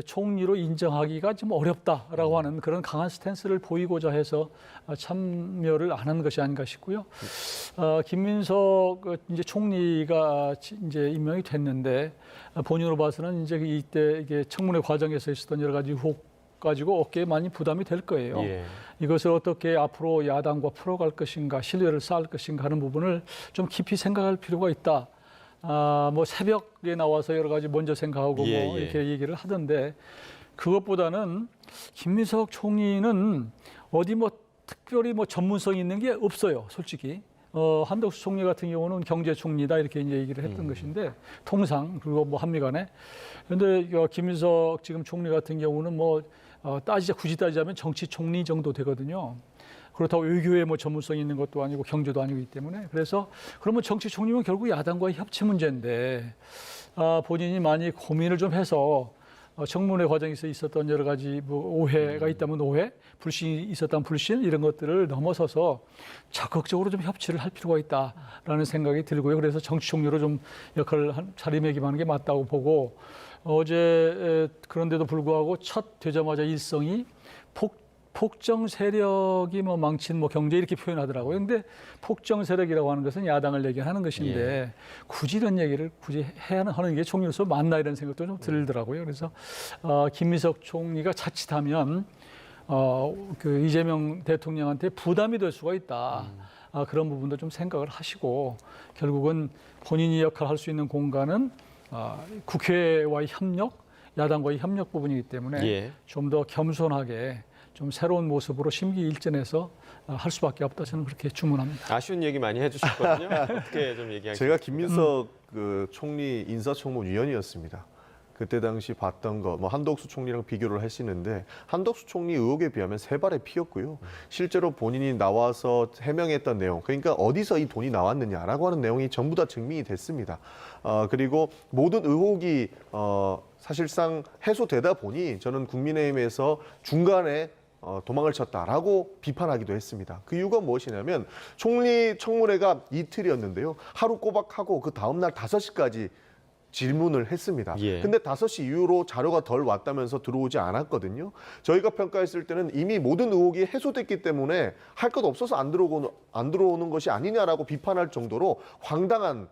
총리로 인정하기가 좀 어렵다라고 하는 그런 강한 스탠스를 보이고자 해서 참여를 안 한 것이 아닌가 싶고요. 김민석 이제 총리가 이제 임명이 됐는데 본인으로 봐서는 이제 이때 이게 청문회 과정에서 있었던 여러 가지 의혹 가지고 어깨에 많이 부담이 될 거예요. 예. 이것을 어떻게 앞으로 야당과 풀어갈 것인가, 신뢰를 쌓을 것인가 하는 부분을 좀 깊이 생각할 필요가 있다. 뭐 새벽에 나와서 여러 가지 먼저 생각하고 예, 뭐 예. 이렇게 얘기를 하던데 그것보다는 김민석 총리는 어디 뭐 특별히 뭐 전문성이 있는 게 없어요, 솔직히. 한덕수 총리 같은 경우는 경제총리다 이렇게 이제 얘기를 했던 것인데 통상 그리고 뭐 한미 간에. 그런데 김민석 지금 총리 같은 경우는 뭐 굳이 따지자면 정치 총리 정도 되거든요. 그렇다고 외교에 뭐 전문성이 있는 것도 아니고 경제도 아니기 때문에 그래서 그러면 정치 총리면 결국 야당과의 협치 문제인데 본인이 많이 고민을 좀 해서 청문회 과정에서 있었던 여러 가지 뭐 오해가 있다면 오해, 불신이 있었다면 불신 이런 것들을 넘어서서 적극적으로 좀 협치를 할 필요가 있다라는 생각이 들고요. 그래서 정치 총리로 좀 역할을 자리매김하는 게 맞다고 보고 어제 그런데도 불구하고 첫 되자마자 일성이 폭정 세력이 뭐 망친 뭐 경제 이렇게 표현하더라고요. 근데 폭정 세력이라고 하는 것은 야당을 얘기하는 것인데 예. 굳이 이런 얘기를 하는 게 총리로서 맞나 이런 생각도 좀 들더라고요. 그래서 김민석 총리가 자칫하면 그 이재명 대통령한테 부담이 될 수가 있다. 그런 부분도 좀 생각을 하시고 결국은 본인이 역할을 할 수 있는 공간은 국회와의 협력, 야당과의 협력 부분이기 때문에 예. 좀 더 겸손하게 좀 새로운 모습으로 심기일전해서 할 수밖에 없다. 저는 그렇게 주문합니다. 아쉬운 얘기 많이 해주셨거든요. 어떻게 좀 얘기하겠습니까? 제가 김민석 그 총리 인사청문위원이었습니다. 그때 당시 봤던 거, 뭐 한덕수 총리랑 비교를 하시는데 한덕수 총리 의혹에 비하면 세 발의 피였고요. 실제로 본인이 나와서 해명했던 내용, 그러니까 어디서 이 돈이 나왔느냐라고 하는 내용이 전부 다 증명이 됐습니다. 그리고 모든 의혹이 사실상 해소되다 보니 저는 국민의힘에서 중간에 도망을 쳤다라고 비판하기도 했습니다. 그 이유가 무엇이냐면 총리 청문회가 이틀이었는데요. 하루 꼬박하고 그 다음날 5시까지 질문을 했습니다. 예. 근데 5시 이후로 자료가 덜 왔다면서 들어오지 않았거든요. 저희가 평가했을 때는 이미 모든 의혹이 해소됐기 때문에 할 것 없어서 안 들어오는 것이 아니냐라고 비판할 정도로 황당한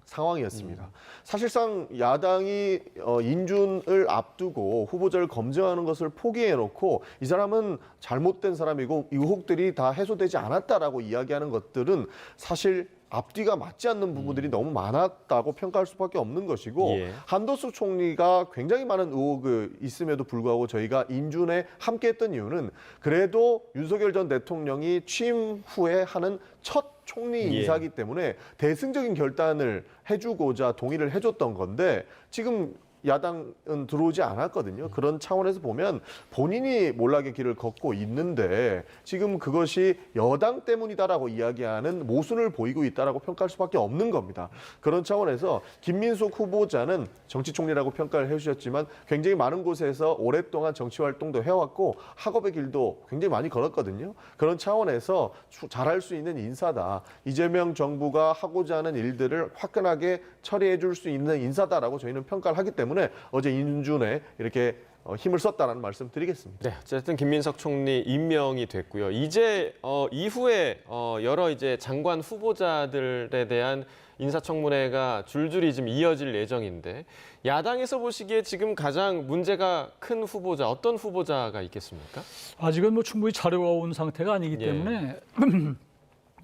상황이었습니다. 사실상 야당이 인준을 앞두고 후보자를 검증하는 것을 포기해놓고 이 사람은 잘못된 사람이고 의혹들이 다 해소되지 않았다라고 이야기하는 것들은 사실 앞뒤가 맞지 않는 부분들이 너무 많았다고 평가할 수밖에 없는 것이고 예. 한덕수 총리가 굉장히 많은 의혹이 있음에도 불구하고 저희가 인준에 함께했던 이유는 그래도 윤석열 전 대통령이 취임 후에 하는 첫 총리 인사이기 때문에 대승적인 결단을 해주고자 동의를 해줬던 건데 지금 야당은 들어오지 않았거든요. 그런 차원에서 보면 본인이 몰락의 길을 걷고 있는데 지금 그것이 여당 때문이다라고 이야기하는 모순을 보이고 있다라고 평가할 수밖에 없는 겁니다. 그런 차원에서 김민석 후보자는 정치총리라고 평가를 해주셨지만 굉장히 많은 곳에서 오랫동안 정치 활동도 해왔고 학업의 길도 굉장히 많이 걸었거든요. 그런 차원에서 잘할 수 있는 인사다. 이재명 정부가 하고자 하는 일들을 화끈하게 처리해 줄 수 있는 인사다라고 저희는 평가를 하기 때문에 어제 인준에 이렇게 힘을 썼다는 말씀 드리겠습니다. 네, 어쨌든 김민석 총리 임명이 됐고요. 이제 이후에 여러 이제 장관 후보자들에 대한 인사청문회가 줄줄이 지금 이어질 예정인데 야당에서 보시기에 지금 가장 문제가 큰 후보자 어떤 후보자가 있겠습니까? 아직은 뭐 충분히 자료가 온 상태가 아니기 예. 때문에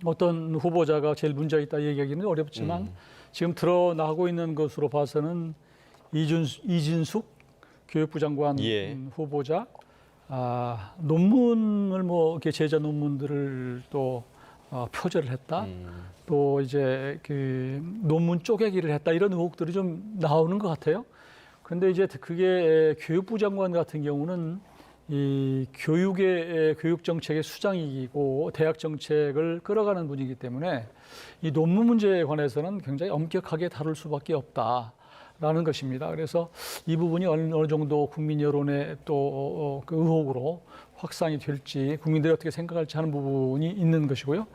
어떤 후보자가 제일 문제가 있다 얘기하기는 어렵지만 지금 드러나고 있는 것으로 봐서는 이진숙 교육부 장관 예. 후보자, 논문을 뭐 이렇게 제자 논문들을 또 표절을 했다. 또 이제 그 논문 쪼개기를 했다 이런 의혹들이 좀 나오는 것 같아요. 그런데 이제 그게 교육부 장관 같은 경우는 이 교육 정책의 수장이고 대학 정책을 끌어가는 분이기 때문에 이 논문 문제에 관해서는 굉장히 엄격하게 다룰 수밖에 없다라는 것입니다. 그래서 이 부분이 어느 정도 국민 여론의 또 그 의혹으로 확산이 될지 국민들이 어떻게 생각할지 하는 부분이 있는 것이고요.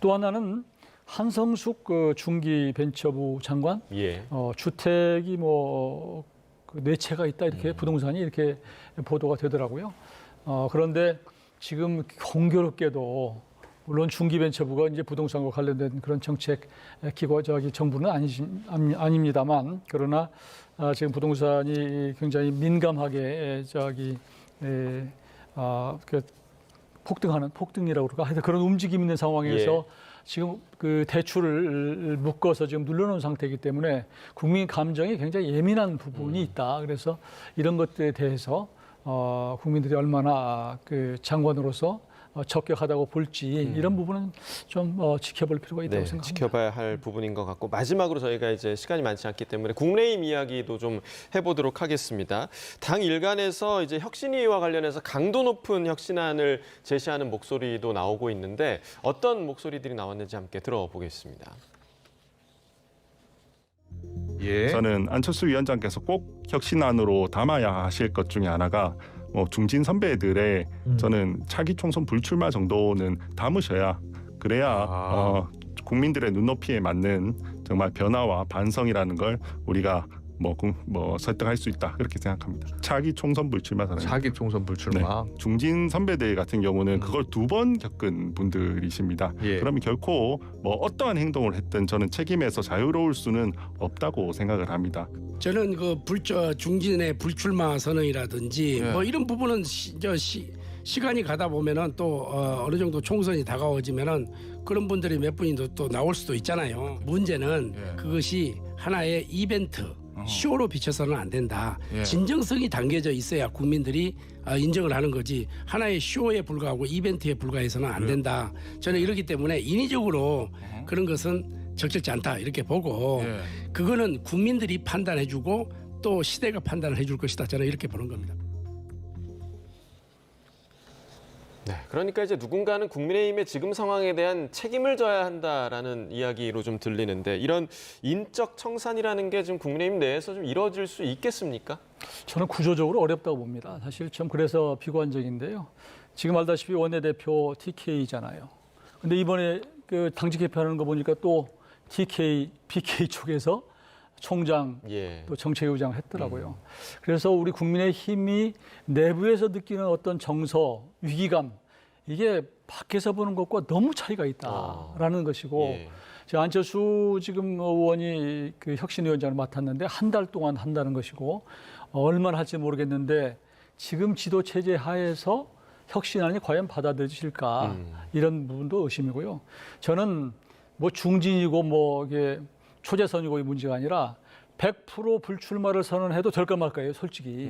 또 하나는 한성숙 그 중기벤처부 장관, 예. 주택이 뭐 네 채가 있다 이렇게 부동산이 이렇게 보도가 되더라고요. 그런데 지금 공교롭게도 물론 중기벤처부가 이제 부동산과 관련된 그런 정책 기관 정부는 아닙니다만 그러나 지금 부동산이 굉장히 민감하게 폭등이라고 그럴까 하여튼 그런 움직임이 있는 상황에서 예. 지금 그 대출을 묶어서 지금 눌러놓은 상태이기 때문에 국민 감정이 굉장히 예민한 부분이 있다. 그래서 이런 것들에 대해서 국민들이 얼마나 그 장관으로서 적격하다고 볼지 이런 부분은 좀 지켜볼 필요가 있다고 네, 생각합니다. 지켜봐야 할 부분인 것 같고 마지막으로 저희가 이제 시간이 많지 않기 때문에 국내임 이야기도 좀 해보도록 하겠습니다. 당 일간에서 이제 혁신위와 관련해서 강도 높은 혁신안을 제시하는 목소리도 나오고 있는데 어떤 목소리들이 나왔는지 함께 들어보겠습니다. 예. 저는 안철수 위원장께서 꼭 혁신안으로 담아야 하실 것 중에 하나가 중진 선배들의 저는 차기 총선 불출마 정도는 담으셔야 그래야 국민들의 눈높이에 맞는 정말 변화와 반성이라는 걸 우리가 설득할 수 있다 그렇게 생각합니다. 차기 총선 불출마 선언. 차기 총선 불출마. 네. 중진 선배들 같은 경우는 그걸 2번 겪은 분들이십니다. 예. 그러면 결코 어떠한 행동을 했든 저는 책임에서 자유로울 수는 없다고 생각을 합니다. 저는 그 중진의 불출마 선언이라든지 예. 뭐 이런 부분은 시간이 가다 보면은 또 어느 정도 총선이 다가오지면은 그런 분들이 몇 분이 또 나올 수도 있잖아요. 문제는 예. 그것이 하나의 이벤트. 쇼로 비춰서는 안 된다. 예. 진정성이 담겨져 있어야 국민들이 인정을 하는 거지 하나의 쇼에 불과하고 이벤트에 불과해서는 안 된다. 저는 이렇기 때문에 인위적으로 그런 것은 적절치 않다 이렇게 보고 예. 그거는 국민들이 판단해주고 또 시대가 판단을 해줄 것이다. 저는 이렇게 보는 겁니다. 네, 그러니까 이제 누군가는 국민의힘의 지금 상황에 대한 책임을 져야 한다라는 이야기로 좀 들리는데 이런 인적 청산이라는 게 지금 국민의힘 내에서 좀 이루어질 수 있겠습니까? 저는 구조적으로 어렵다고 봅니다. 사실 좀 그래서 비관적인데요. 지금 알다시피 원내대표 TK잖아요. 근데 이번에 그 당직 개편하는 거 보니까 또 TK, BK 쪽에서 총장 예. 또 정책위원장 했더라고요. 그래서 우리 국민의힘이 내부에서 느끼는 어떤 정서, 위기감 이게 밖에서 보는 것과 너무 차이가 있다라는 것이고 예. 제가 안철수 지금 의원이 그 혁신위원장을 맡았는데 한 달 동안 한다는 것이고 얼마나 할지 모르겠는데 지금 지도 체제 하에서 혁신안이 과연 받아들여질까 이런 부분도 의심이고요. 저는 뭐 중진이고 이게 초재선이고 이 문제가 아니라 100% 불출마를 선언해도 될까 말까요, 솔직히.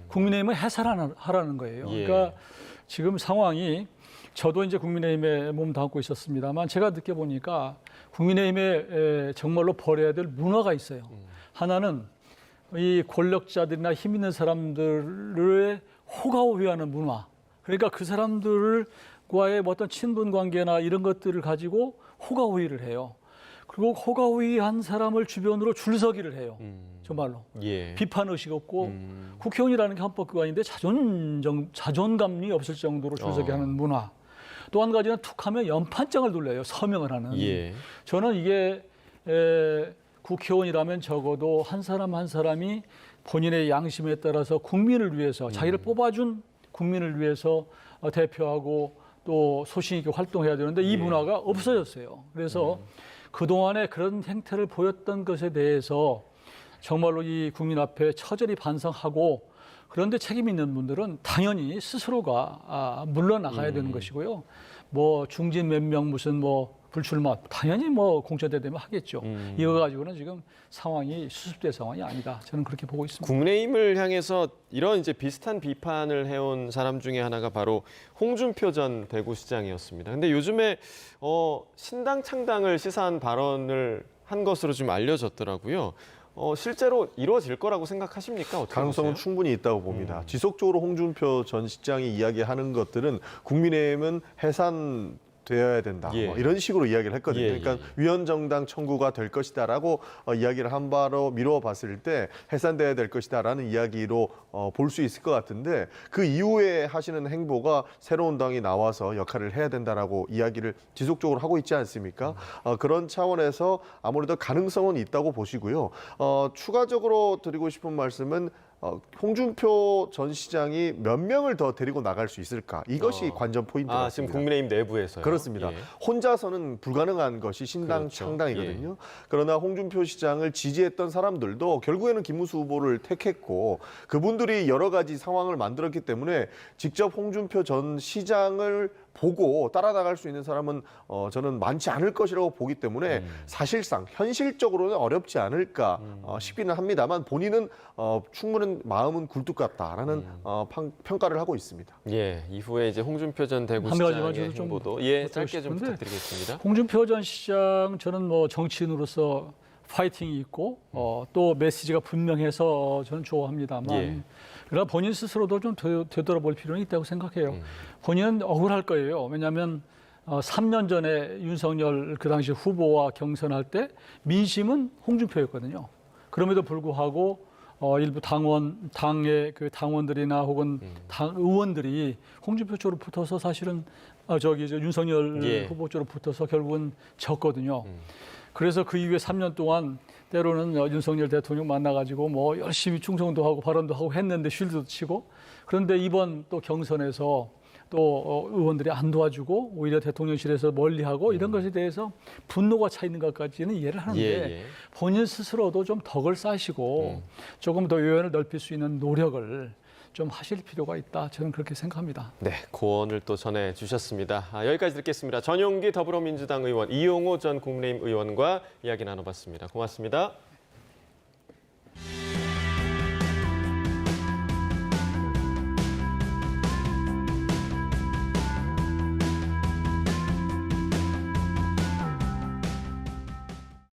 국민의힘은 해산하라는 거예요. 예. 그러니까 지금 상황이 저도 이제 국민의힘에 몸 담고 있었습니다만 제가 느껴보니까 국민의힘에 정말로 버려야 될 문화가 있어요. 하나는 이 권력자들이나 힘 있는 사람들의 호가호위하는 문화. 그러니까 그 사람들과의 어떤 친분 관계나 이런 것들을 가지고 호가호위를 해요. 그리고 호가호위한 사람을 주변으로 줄서기를 해요. 정말로. 예. 비판 의식 없고 국회의원이라는 게 헌법기관인데 자존감이 없을 정도로 줄서기하는 문화. 또 한 가지는 툭하면 연판장을 돌려요. 서명을 하는. 예. 저는 이게 국회의원이라면 적어도 한 사람 한 사람이 본인의 양심에 따라서 국민을 위해서 자기를 뽑아준 국민을 위해서 대표하고 또 소신 있게 활동해야 되는데 이 문화가 없어졌어요. 그래서 그동안에 그런 행태를 보였던 것에 대해서 정말로 이 국민 앞에 처절히 반성하고 그런데 책임 있는 분들은 당연히 스스로가 물러나가야 되는 것이고요. 뭐 중진 몇 명 무슨 뭐 불출마 당연히 뭐 공천되면 하겠죠. 이거 가지고는 지금 상황이 수습될 상황이 아니다. 저는 그렇게 보고 있습니다. 국민의힘을 향해서 이런 이제 비슷한 비판을 해온 사람 중에 하나가 바로 홍준표 전 대구시장이었습니다. 근데 요즘에 신당 창당을 시사한 발언을 한 것으로 좀 알려졌더라고요. 실제로 이루어질 거라고 생각하십니까? 어떻게 가능성은 보세요? 충분히 있다고 봅니다. 지속적으로 홍준표 전 시장이 이야기하는 것들은 국민의힘은 해산 되어야 된다. 예. 뭐 이런 식으로 이야기를 했거든요. 예, 그러니까 위원정당 청구가 될 것이다라고 이야기를 한 바로 미뤄봤을 때 해산돼야 될 것이다라는 이야기로 볼 수 있을 것 같은데 그 이후에 하시는 행보가 새로운 당이 나와서 역할을 해야 된다라고 이야기를 지속적으로 하고 있지 않습니까? 그런 차원에서 아무래도 가능성은 있다고 보시고요. 추가적으로 드리고 싶은 말씀은 홍준표 전 시장이 몇 명을 더 데리고 나갈 수 있을까? 이것이 관전 포인트 같습니다. 지금 국민의힘 내부에서요? 그렇습니다. 예. 혼자서는 불가능한 것이 신당 그렇죠. 창당이거든요. 그러나 홍준표 시장을 지지했던 사람들도 결국에는 김문수 후보를 택했고 그분들이 여러 가지 상황을 만들었기 때문에 직접 홍준표 전 시장을 보고 따라 나갈 수 있는 사람은 저는 많지 않을 것이라고 보기 때문에 사실상 현실적으로는 어렵지 않을까 싶기는 합니다만 본인은 충분한 마음은 굴뚝 같다라는 평가를 하고 있습니다. 예, 이후에 이제 홍준표 전 한 가지만 대구시장의 저도 좀 행보도 짧게 좀 싶은데 부탁드리겠습니다. 홍준표 전 시장 저는 뭐 정치인으로서 파이팅이 있고 또 메시지가 분명해서 저는 좋아합니다만 예. 그러나 본인 스스로도 좀 되돌아볼 필요는 있다고 생각해요. 본인은 억울할 거예요. 왜냐하면 3년 전에 윤석열 그 당시 후보와 경선할 때 민심은 홍준표였거든요. 그럼에도 불구하고 일부 당의 그 당원들이나 혹은 당 의원들이 홍준표 쪽으로 붙어서 사실은 윤석열 예. 후보 쪽으로 붙어서 결국은 졌거든요. 그래서 그 이후에 3년 동안 때로는 윤석열 대통령 만나가지고 뭐 열심히 충성도 하고 발언도 하고 했는데 쉴드도 치고 그런데 이번 또 경선에서 또 의원들이 안 도와주고 오히려 대통령실에서 멀리하고 이런 것에 대해서 분노가 차 있는 것까지는 이해를 하는데 예. 본인 스스로도 좀 덕을 쌓으시고 조금 더 요연을 넓힐 수 있는 노력을 좀 하실 필요가 있다. 저는 그렇게 생각합니다. 네, 고언을 또 전해주셨습니다. 여기까지 듣겠습니다. 전용기 더불어민주당 의원, 이용호 전 국민의힘 의원과 이야기 나눠봤습니다. 고맙습니다.